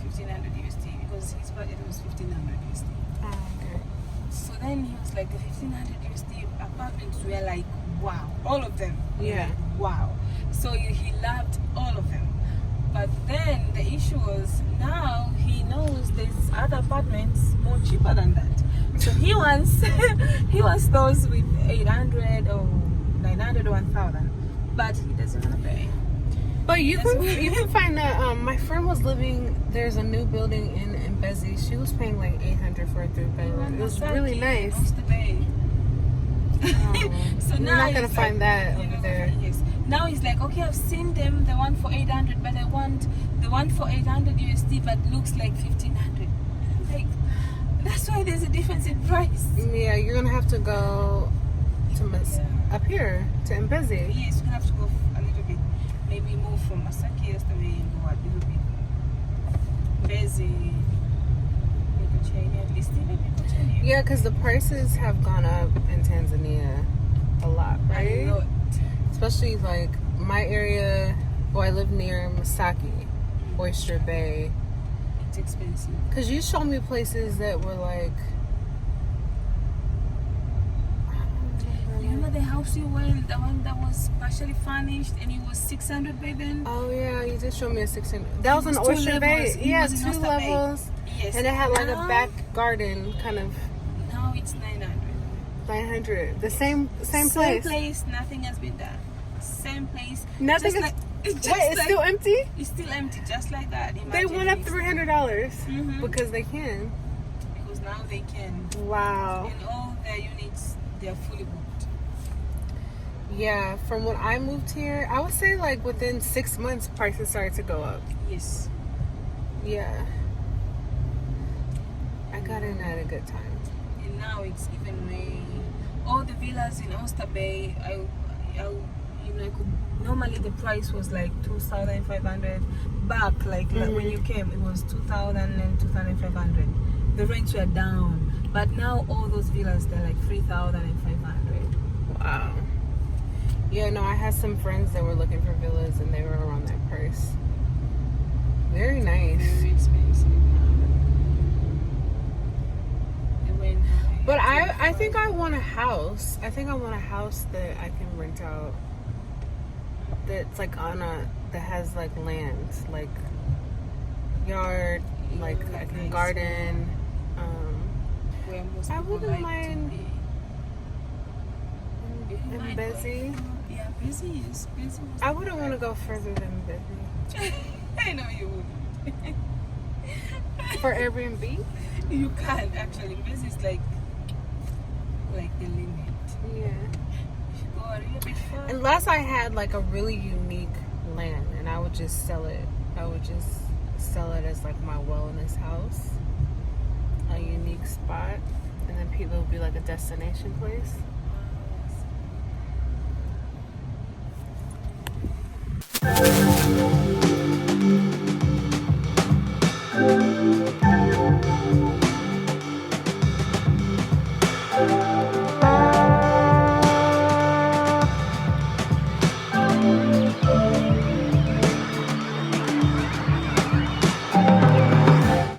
1500 USD because his budget was 1500 USD. Okay. So then he was like, the 1500 USD apartments were like, wow, all of them. Yeah. Like, wow. So he loved all of them. But then the issue was now he knows there's other apartments more cheaper than that. So he wants those with 800 or 900 or 1000. But he doesn't want to pay. But you can find that. My friend was living. There's a new building in Mbezi. She was paying like 800 for a 3-bedroom. It was really nice. So you're now not gonna find that over there. Yes. Now he's like, okay, I've seen them, the one for 800, but I want the one for 800 USD, but looks like 1500. Like, that's why there's a difference in price. Yeah, you're gonna have to go to up here to Mbezi. Yes, we have to go a little bit. Maybe move from Masaki yesterday and go a little bit. Mbezi. Yeah, because the prices have gone up in Tanzania a lot, right? A lot. Especially like my area. Well, I live near Masaki, Oyster Bay. It's expensive. Because you showed me places that were like. Remember the house you went, the one that was partially furnished, and it was 600 by then? Oh yeah, you just showed me a 600. That was an Oyster Bay. Yeah, 2 levels. Yes. And it had like a back garden, kind of. Now it's 900. 900. The same place. Same place. Nothing has been done. Same place. Nothing. Just Wait, it's still empty. It's still empty, just like that. They went up $300 Mm-hmm. because they can. Because now they can. Wow. And all their units, they are fully booked. Yeah, from when I moved here, I would say like within 6 months, prices started to go up. Yes. Yeah. I got in at a good time. And now it's even way. All the villas in Oyster Bay, normally the price was like 2,500 back, like when you came, it was 2,000 and 2,500. The rents were down, but now all those villas they're like 3,500. Wow. Yeah, no, I had some friends that were looking for villas and they were around that price. Very nice. Very expensive. But I think I want a house. I think I want a house that I can rent out. That's like that has like land, like yard, like I can garden. I wouldn't mind in Mbezi. Yeah, busy is busy. I wouldn't want to go further than Mbezi. I know you would. For Airbnb? You can actually. Busy is like the limit. Yeah. You should go a little bit further. Unless I had like a really unique land and I would just sell it. I would just sell it as like my wellness house. A unique spot. And then people would be like a destination place.